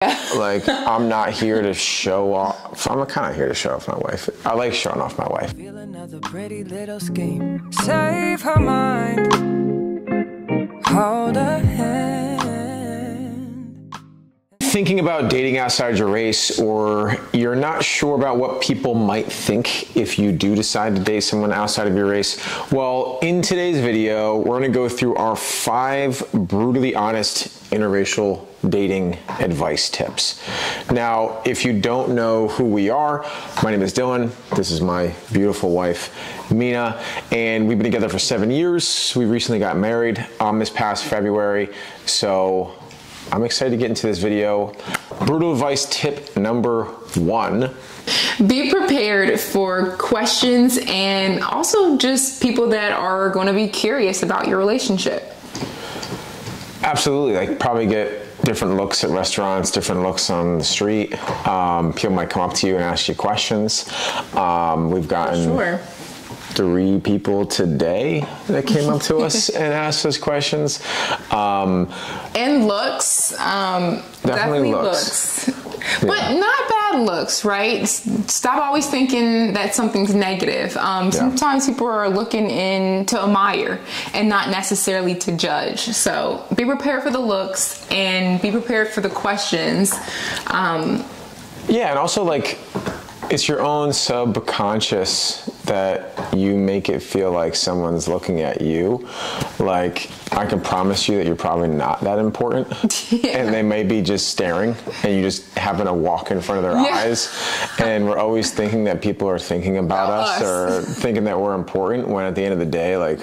Like, I'm not here to show off. I'm kind of here to show off my wife. I like showing off my wife. Feel another pretty little scheme. Save her mind. Hold her hand. Thinking about dating outside your race, or you're not sure about what people might think if you do decide to date someone outside of your race? Well, in today's video, we're going to go through our 5 brutally honest interracial dating advice tips. Now, if you don't know who we are, my name is Dylan. This is my beautiful wife, Mina, and we've been together for 7 years. We recently got married this past February, so I'm excited to get into this video. Brutal advice tip number 1. Be prepared for questions and also just people that are going to be curious about your relationship. Absolutely, like probably get different looks at restaurants, different looks on the street. People might come up to you and ask you questions. We've gotten 3 people today that came up to us and asked us questions. And looks, definitely looks. Yeah. But not bad looks, right? Stop always thinking that something's negative. Sometimes people are looking in to admire and not necessarily to judge. So be prepared for the looks and be prepared for the questions. Yeah, and also like, it's your own subconscious that you make it feel like someone's looking at you. Like, I can promise you that you're probably not that important. Yeah. And they may be just staring and you just happen to walk in front of their eyes. And we're always thinking that people are thinking about us or thinking that we're important, when at the end of the day, like,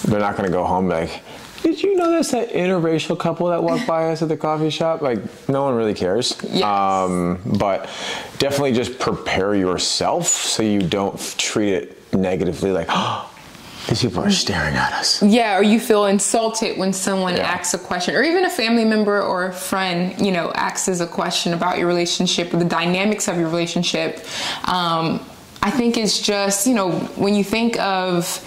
they're not gonna go home like, did you know that's that interracial couple that walked by us at the coffee shop? Like, no one really cares. Yes. But definitely just prepare yourself so you don't treat it negatively, like, oh, these people are staring at us. Yeah, or you feel insulted when someone asks a question, or even a family member or a friend, you know, asks a question about your relationship or the dynamics of your relationship. I think it's just, you know, when you think of,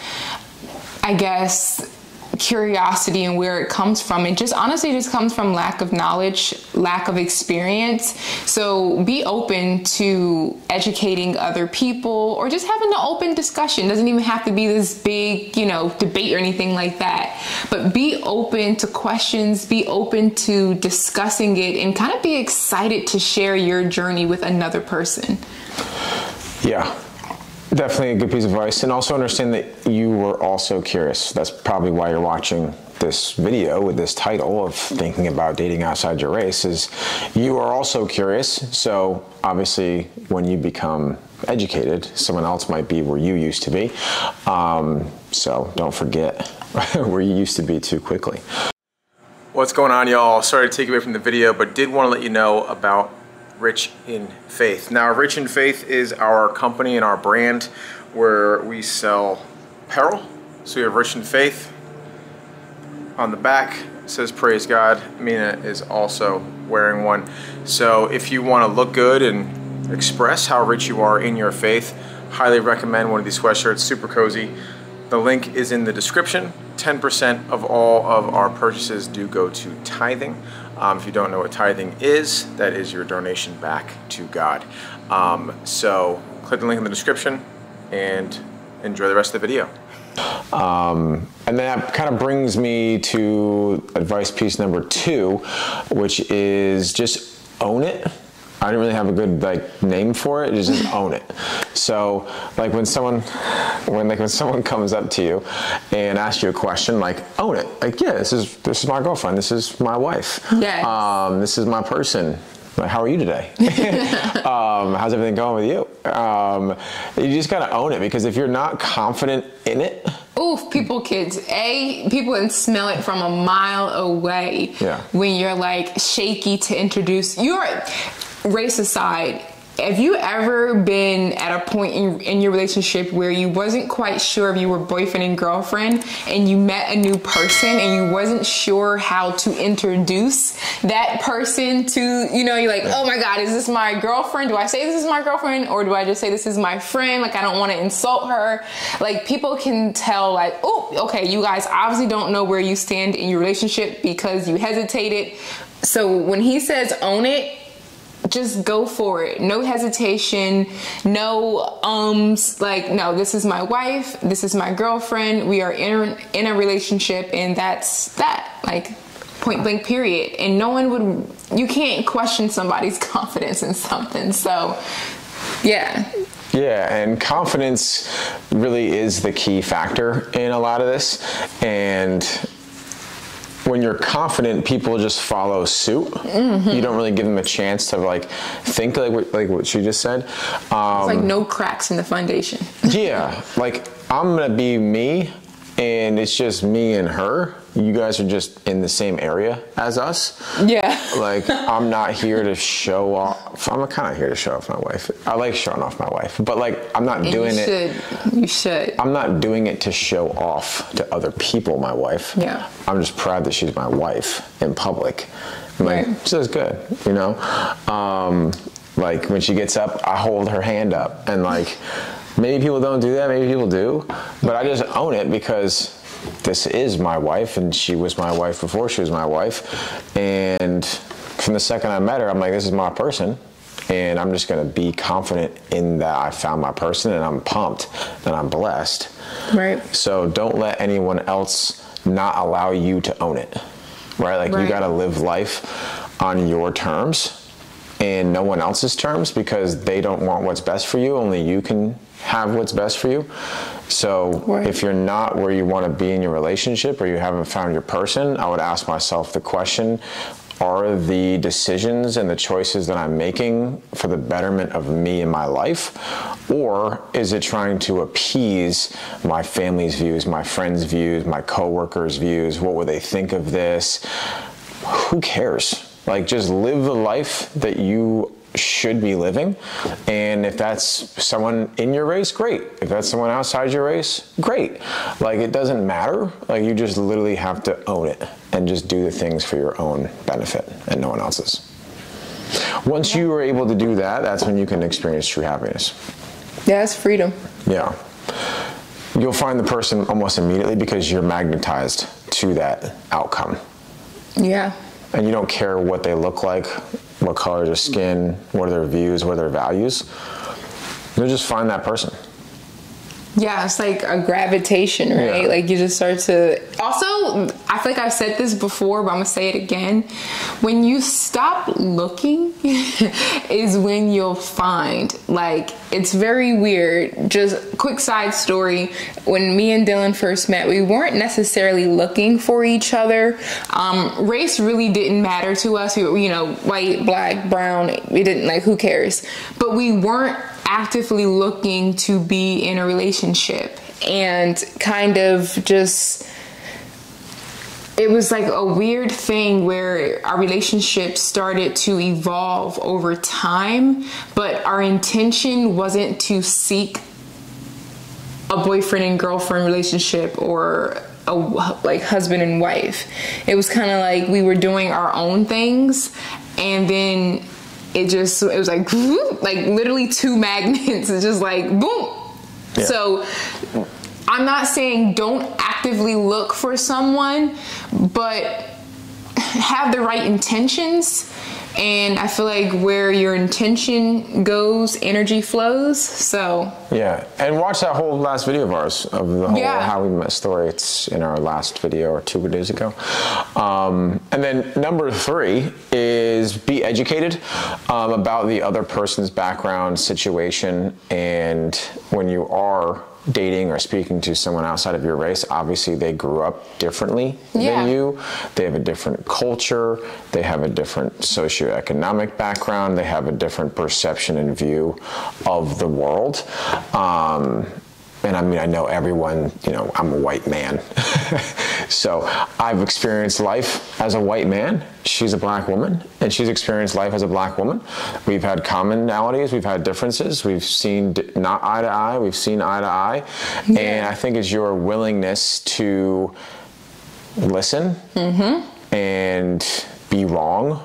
I guess, curiosity and where it comes from, it just honestly just comes from lack of knowledge, lack of experience. So be open to educating other people or just having an open discussion. It doesn't even have to be this big, you know, debate or anything like that, but be open to questions, be open to discussing it, and kind of be excited to share your journey with another person. Yeah. Definitely a good piece of advice, and also understand that you were also curious. That's probably why you're watching this video with this title of thinking about dating outside your race, is you are also curious. So obviously when you become educated, someone else might be where you used to be. So don't forget where you used to be too quickly. What's going on, y'all? Sorry to take you away from the video, but did want to let you know about Rich in Faith. Now, Rich in Faith is our company and our brand where we sell apparel. So we have Rich in Faith. On the back it says Praise God. Mina is also wearing one. So if you want to look good and express how rich you are in your faith, highly recommend one of these sweatshirts. Super cozy. The link is in the description. 10% of all of our purchases do go to tithing. If you don't know what tithing is, that is your donation back to God. So click the link in the description and enjoy the rest of the video. And then that kind of brings me to advice piece number 2, which is just own it. I didn't really have a good name for it. Just own it. So like when someone comes up to you and asks you a question, like, own it. Like, yeah, this is my girlfriend. This is my wife. Yes. This is my person. Like, how are you today? How's everything going with you? You just gotta own it, because if you're not confident in it, oof, people can smell it from a mile away. Yeah. When you're like shaky to introduce your race aside. Have you ever been at a point in your relationship where you wasn't quite sure if you were boyfriend and girlfriend, and you met a new person and you wasn't sure how to introduce that person to, you know, you're like, oh my God, is this my girlfriend? Do I say this is my girlfriend, or do I just say this is my friend? Like, I don't want to insult her. Like, people can tell, like, oh, okay, you guys obviously don't know where you stand in your relationship because you hesitated. So when he says own it, just go for it. No hesitation, no like, no, this is my wife, this is my girlfriend, we are in a relationship, and that's that. Like, point blank, period. And no one would, you can't question somebody's confidence in something. So, yeah. Yeah, and confidence really is the key factor in a lot of this. And when you're confident, people just follow suit. Mm-hmm. You don't really give them a chance to like think like what she just said. It's like no cracks in the foundation. Yeah, like I'm gonna be me, and it's just me and her. You guys are just in the same area as us. Yeah. Like, I'm not here to show off. I'm kind of here to show off my wife. I like showing off my wife, but like, I'm not doing it. You should. I'm not doing it to show off to other people, my wife. Yeah. I'm just proud that she's my wife in public. I'm like, she does good, you know? Like, when she gets up, I hold her hand up. And like, maybe people don't do that, maybe people do. But I just own it because this is my wife, and she was my wife before she was my wife. And from the second I met her, I'm like, this is my person. And I'm just going to be confident in that I found my person, and I'm pumped and I'm blessed. Right. So don't let anyone else not allow you to own it. Right? Like, you got to live life on your terms and no one else's terms, because they don't want what's best for you. Only you can have what's best for you. So if you're not where you want to be in your relationship, or you haven't found your person, I would ask myself the question, are the decisions and the choices that I'm making for the betterment of me and my life? Or is it trying to appease my family's views, my friends' views, my coworkers' views? What would they think of this? Who cares? Like, just live the life that you should be living. And if that's someone in your race, great. If that's someone outside your race, great. Like, it doesn't matter. Like, you just literally have to own it and just do the things for your own benefit and no one else's. Once you are able to do that, that's when you can experience true happiness. Yeah, it's freedom. Yeah. You'll find the person almost immediately because you're magnetized to that outcome. Yeah. And you don't care what they look like, what color their skin, what are their views, what are their values. You'll just find that person. Yeah, it's like a gravitation, right? Yeah. Like, you just start to... Also, I feel like I've said this before, but I'm going to say it again. When you stop looking is when you'll find. Like, it's very weird. Just quick side story. When me and Dylan first met, we weren't necessarily looking for each other. Race really didn't matter to us. We were, you know, white, black, brown. We didn't, like, who cares? But we weren't actively looking to be in a relationship, and kind of just, it was like a weird thing where our relationship started to evolve over time, but our intention wasn't to seek a boyfriend and girlfriend relationship or a like husband and wife. It was kind of like we were doing our own things, and then it was like literally two magnets. It's just like boom. Yeah. So I'm not saying don't actively look for someone, but have the right intentions. And I feel like where your intention goes, energy flows. So yeah, and watch that whole last video of ours of the whole how we met story. It's in our last video or 2 days ago. And then number 3 is be educated about the other person's background, situation, and when you are dating or speaking to someone outside of your race, obviously they grew up differently than you. They have a different culture. They have a different socioeconomic background. They have a different perception and view of the world. And I mean, I know everyone, you know, I'm a white man. So I've experienced life as a white man. She's a black woman, and she's experienced life as a black woman. We've had commonalities, we've had differences, we've seen not eye to eye, we've seen eye to eye. Yeah. And I think it's your willingness to listen and be wrong,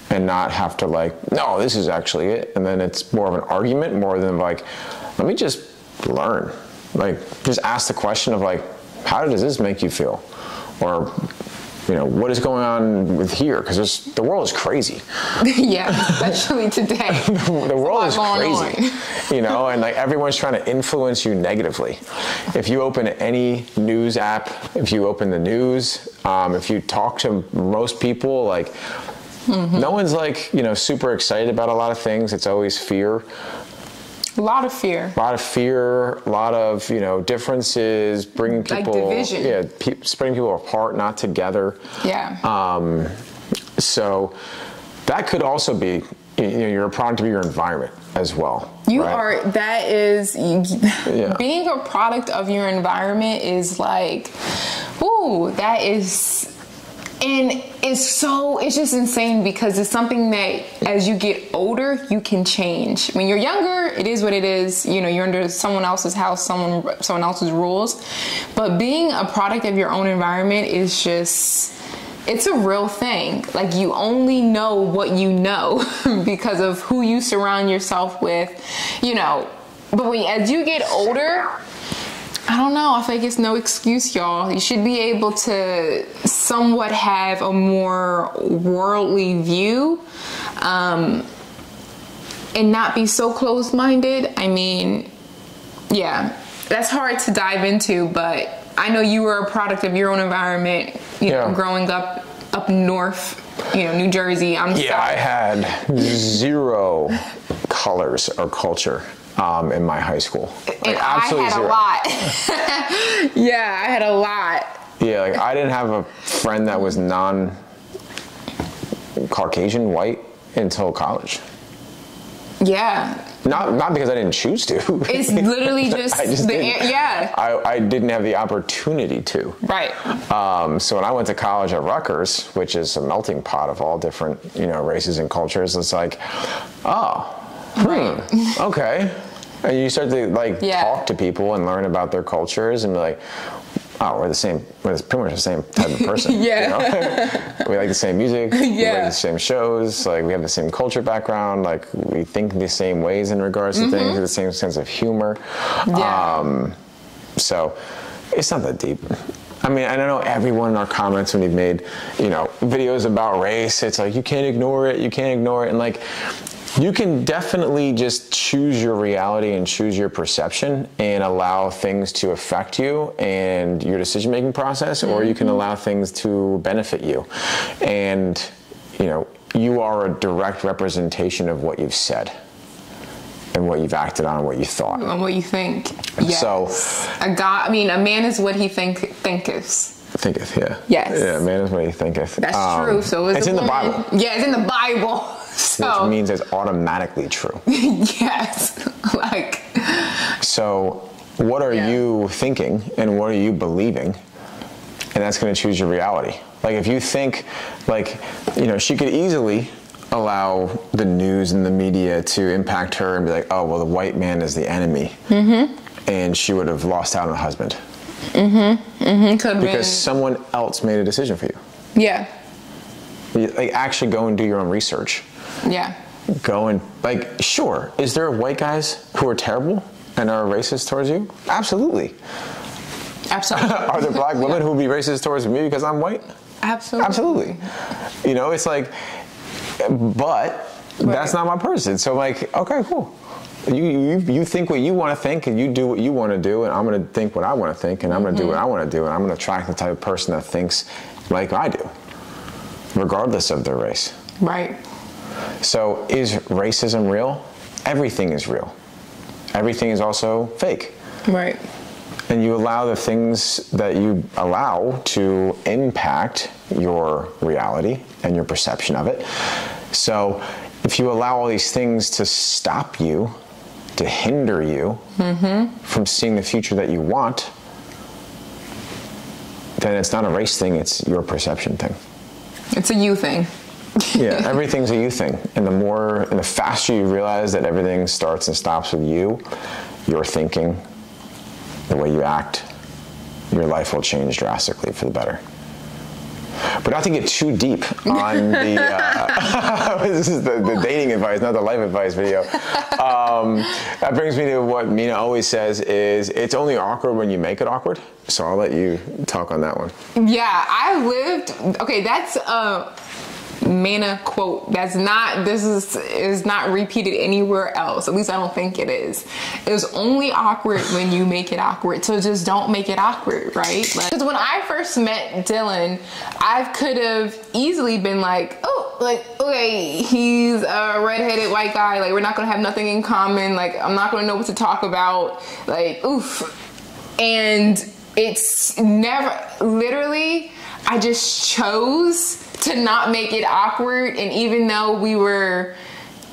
and not have to like, no, this is actually it. And then it's more of an argument more than like, let me just learn. Like, just ask the question of like, how does this make you feel? Or what is going on with here? Because the world is crazy. Yeah, especially today. The world is crazy, and like everyone's trying to influence you negatively. If you open any news app, if you open the news, if you talk to most people, like no one's like, super excited about a lot of things. It's always fear. A lot of fear. A lot of, differences, bringing people, like division. Yeah, spreading people apart, not together. Yeah. So that could also be, you're a product of your environment as well. You right? are, that is, being a product of your environment is like, ooh, that is, and it's just insane because it's something that as you get older, you can change. When you're younger, it is what it is. You're under someone else's house, someone else's rules. But being a product of your own environment is just, it's a real thing. Like, you only know what you know because of who you surround yourself with, But as you get older, I don't know. I think it's no excuse, y'all. You should be able to somewhat have a more worldly view, and not be so closed-minded. I mean, yeah, that's hard to dive into, but I know you were a product of your own environment, growing up north, New Jersey. I'm South. I had zero colors or culture in my high school. And I had zero. A lot. Yeah, I had a lot. Yeah, like I didn't have a friend that was non-Caucasian white until college. Yeah. Not because I didn't choose to. It's literally just, I didn't have the opportunity to. Right. So when I went to college at Rutgers, which is a melting pot of all different, races and cultures, it's like, okay. And you start to talk to people and learn about their cultures and be like, oh, we're pretty much the same type of person. Yeah. We like the same music. Yeah. We like the same shows. Like, we have the same culture background. Like, we think the same ways in regards to things, the same sense of humor. Yeah. So it's not that deep. I mean, I don't know, everyone in our comments when we've made, videos about race, it's like, you can't ignore it. And like, you can definitely just choose your reality and choose your perception and allow things to affect you and your decision-making process, or you can allow things to benefit you. And, you are a direct representation of what you've said and what you've acted on and what you thought. And what you think. Yes. So, a man is what he thinketh. Thinketh, yeah. Yes. Yeah, man is what he thinketh. That's true. So it's in the Bible. Yeah, it's in the Bible. So. Which means it's automatically true. Yes. So what are you thinking and what are you believing? And that's going to choose your reality. Like, if you think, she could easily allow the news and the media to impact her and be like, oh, well, the white man is the enemy. And she would have lost out on a husband. Because someone else made a decision for you. Yeah. Actually go and do your own research. Yeah. Go and, sure, is there white guys who are terrible and are racist towards you? Absolutely. Are there black women who will be racist towards me because I'm white? Absolutely. It's like, but that's not my person. So okay, cool. You think what you want to think, and you do what you want to do, and I'm going to think what I want to think, and I'm going to do what I want to do, and I'm going to attract the type of person that thinks like I do, regardless of their race. Right. So is racism real? Everything is real. Everything is also fake. Right. And you allow the things that you allow to impact your reality and your perception of it. So if you allow all these things to stop you, to hinder you from seeing the future that you want, then it's not a race thing, it's your perception thing. It's a you thing. Yeah, everything's a you thing. And the faster you realize that everything starts and stops with you, your thinking, the way you act, your life will change drastically for the better. But not to get too deep on the, this is the dating advice, not the life advice video. That brings me to what Mina always says is, it's only awkward when you make it awkward. So I'll let you talk on that one. Yeah, okay, that's a Mina quote. This is not repeated anywhere else. At least I don't think it is. It was only awkward when you make it awkward. So just don't make it awkward, right? Because when I first met Dylan, I could have easily been like, oh, like, okay, he's a redheaded white guy. Like, we're not going to have nothing in common. Like, I'm not going to know what to talk about. Like, oof. And it's never, literally, I just chose to not make it awkward. And even though we were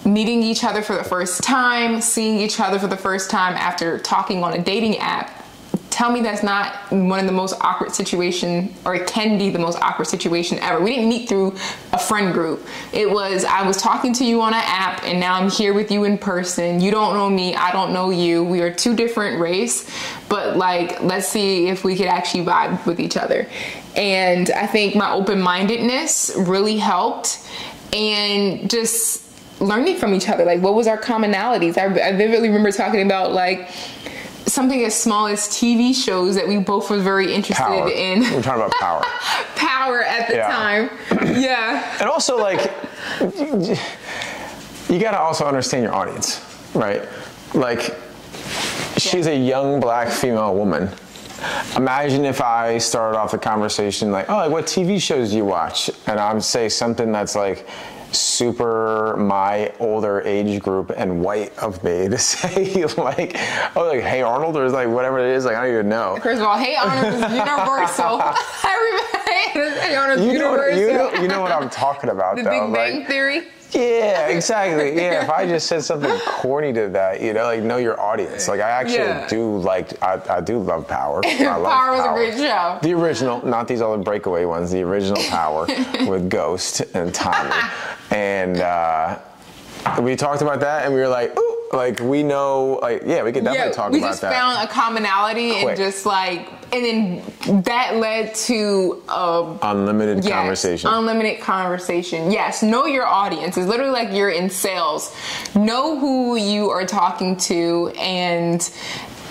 meeting each other for the first time, seeing each other for the first time after talking on a dating app, tell me that's not one of the most awkward situation, or it can be the most awkward situation ever. We didn't meet through a friend group. It was, I was talking to you on an app and now I'm here with you in person. You don't know me, I don't know you. We are two different race, but like, let's see if we could actually vibe with each other. And I think my open-mindedness really helped, and just learning from each other. Like, what was our commonalities? I vividly remember talking about like something as small as TV shows that we both were very interested in. We're talking about power. Power at the time. Yeah. And also, like, you gotta also understand your audience, right? Like, she's a young black female woman. Imagine if I started off the conversation like, oh, like, what TV shows do you watch? And I would say something that's like super my older age group and white of me to say like, oh, like Hey Arnold, or like whatever it is, like I don't even know. First of all, Hey Arnold is universal. Everybody, Hey Arnold is universal. You know what I'm talking about, the though. Big Bang like, Theory. Yeah, exactly. Yeah, if I just said something corny to that, you know, like, know your audience. Like, I actually do like, I do love Power. I love Power was a great show. The original, not these other breakaway ones, the original Power with Ghost and Tommy. And we talked about that and we were like, ooh, like, we know, like, yeah, we could definitely talk about that. We just found a commonality and just like, and then that led to unlimited conversation. Unlimited conversation. Yes, know your audience. It's literally like you're in sales. Know who you are talking to, and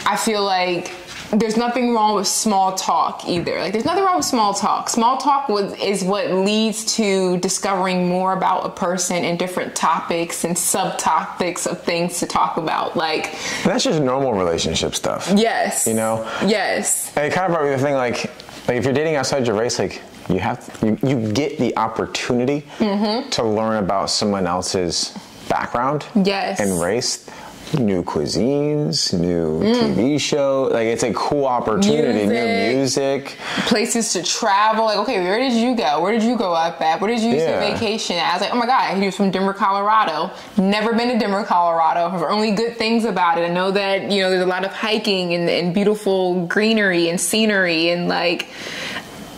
I feel like there's nothing wrong with small talk either. Like, there's nothing wrong with small talk. Small talk is what leads to discovering more about a person and different topics and subtopics of things to talk about. Like, that's just normal relationship stuff. Yes. You know? Yes. And it kind of brought me to the thing, like if you're dating outside your race, like, you get the opportunity to learn about someone else's background and race. New cuisines, new TV show. Like, it's a cool opportunity. New music. Places to travel. Like, okay, where did you go? Where did you go up at? Where did you vacation at? I was like, oh my God, he was from Denver, Colorado. Never been to Denver, Colorado. I've heard only good things about it. I know that, you know, there's a lot of hiking and beautiful greenery and scenery and like,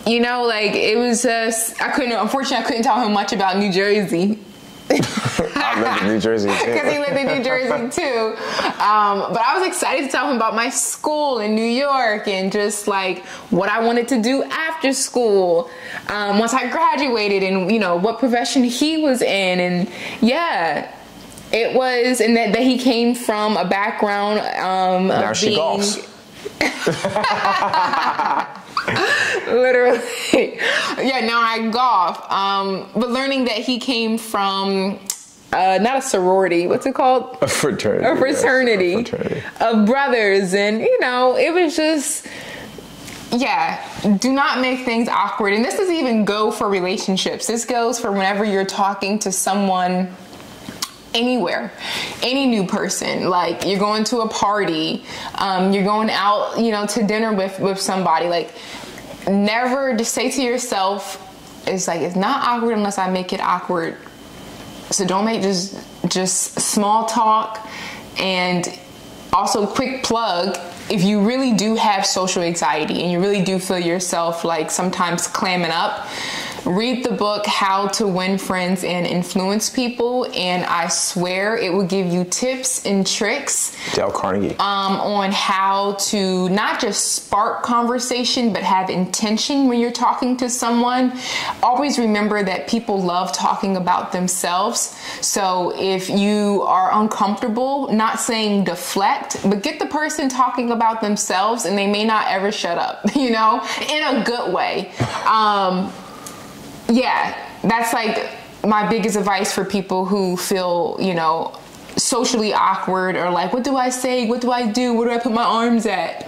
you know, like, it was just, unfortunately I couldn't tell him much about New Jersey. I lived in New Jersey too. Because he lived in New Jersey too. But I was excited to tell him about my school in New York and just like what I wanted to do after school once I graduated, and you know what profession he was in, and it was, and that he came from a background now of she being golfs. Literally. Now I golf. But learning that he came from not a sorority, what's it called? A fraternity. A fraternity of brothers, and you know, it was just, do not make things awkward. And this doesn't even go for relationships. This goes for whenever you're talking to someone anywhere, any new person. Like, you're going to a party, you're going out, you know, to dinner with somebody. Like, never just say to yourself, it's like, it's not awkward unless I make it awkward. So don't make just small talk. And also, quick plug, if you really do have social anxiety and you really do feel yourself like sometimes clamming up, read the book How to Win Friends and Influence People, and I swear it will give you tips and tricks, Dale Carnegie, on how to not just spark conversation but have intention when you're talking to someone. Always remember that people love talking about themselves. So if you are uncomfortable, not saying deflect, but get the person talking about themselves, and they may not ever shut up, you know, in a good way. Yeah, that's like my biggest advice for people who feel, you know, socially awkward, or like, what do I say? What do I do? Where do I put my arms at?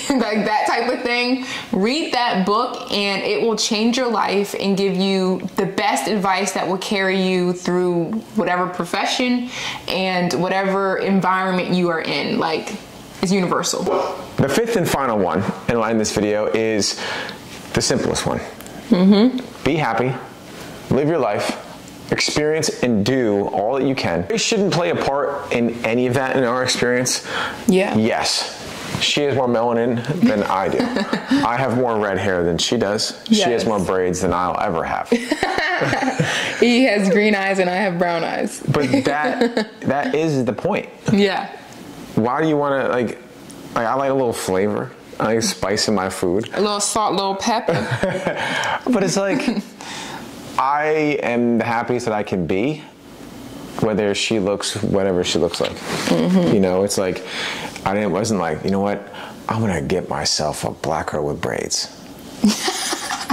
Like that type of thing. Read that book and it will change your life and give you the best advice that will carry you through whatever profession and whatever environment you are in. Like, it's universal. The fifth and final one, and I'll end this video, is the simplest one. Be happy, live your life, experience and do all that you can. It shouldn't play a part in any of that in our experience. Yeah. Yes. She has more melanin than I do. I have more red hair than she does. Yes. She has more braids than I'll ever have. He has green eyes and I have brown eyes. But that is the point. Yeah. Why do you want to, like I like a little flavor. I like spice in my food. A little salt, a little pepper. But it's like, I am the happiest that I can be, whether she looks, whatever she looks like. You know, it's like, I wasn't like, you know what, I'm going to get myself a black girl with braids.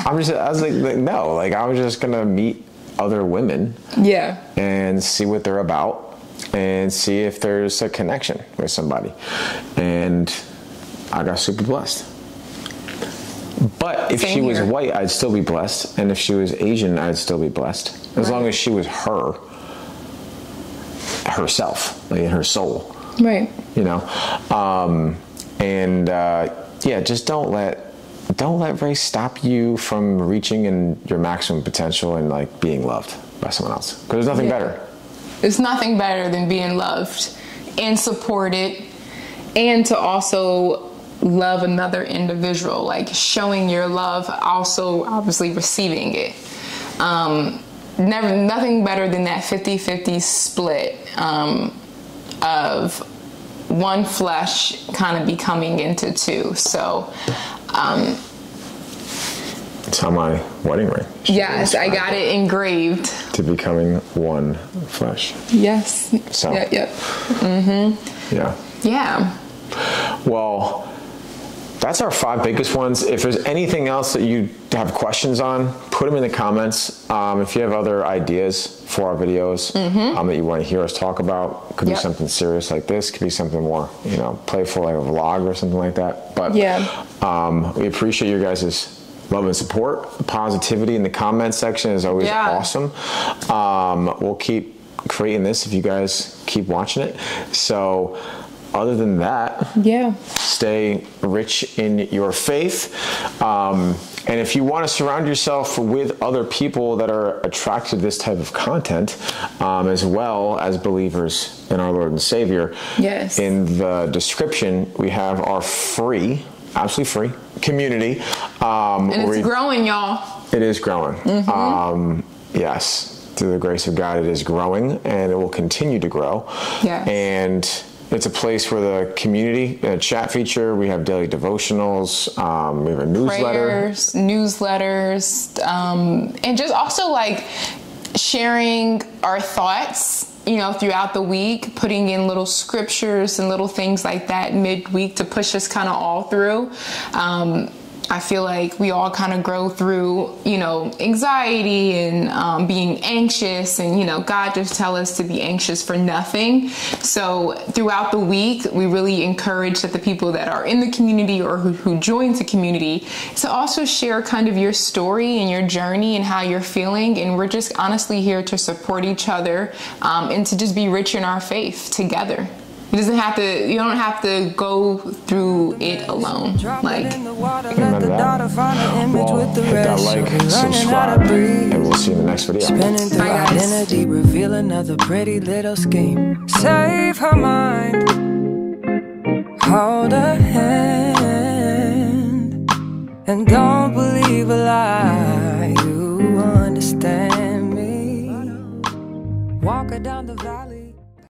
I was like, no, like I was just going to meet other women. Yeah. And see what they're about and see if there's a connection with somebody. And I got super blessed. But if she was white, I'd still be blessed. And if she was Asian, I'd still be blessed. As long as she was herself, like her soul. Right. You know? Yeah, just don't let race stop you from reaching in your maximum potential and like being loved by someone else. Because there's nothing better. There's nothing better than being loved and supported, and to also love another individual, like showing your love, also obviously receiving it. Nothing better than that 50-50 split of one flesh kind of becoming into two. So it's on my wedding ring. Yes, I got it engraved. To becoming one flesh. Yes. So. Yep. Mm-hmm. Yeah. Yeah. Well, that's our 5 biggest ones. If there's anything else that you have questions on, put them in the comments. If you have other ideas for our videos that you want to hear us talk about, could be something serious like this, could be something more, you know, playful like a vlog or something like that. But we appreciate your guys' love and support. The positivity in the comment section is always awesome. We'll keep creating this if you guys keep watching it. So other than that, stay rich in your faith. And if you want to surround yourself with other people that are attracted to this type of content, as well as believers in our Lord and Savior, in the description, we have our free, absolutely free community. And it's growing, y'all. It is growing. Yes. Through the grace of God, it is growing, and it will continue to grow. And it's a place where the community, a chat feature, we have daily devotionals, we have a newsletter. Prayers, newsletters, and just also like sharing our thoughts, you know, throughout the week, putting in little scriptures and little things like that midweek to push us kind of all through. I feel like we all kind of grow through, you know, anxiety and being anxious, and, you know, God just tell us to be anxious for nothing. So throughout the week, we really encourage that the people that are in the community or who joins the community to also share kind of your story and your journey and how you're feeling. And we're just honestly here to support each other and to just be rich in our faith together. You don't have to go through it alone. Like, remember that. Well, hit that like, subscribe, and we'll see you in the next video. Spinning through identity, reveal another pretty little scheme. Save her mind, hold her hand, and don't believe a lie. You understand me. Walking down the valley.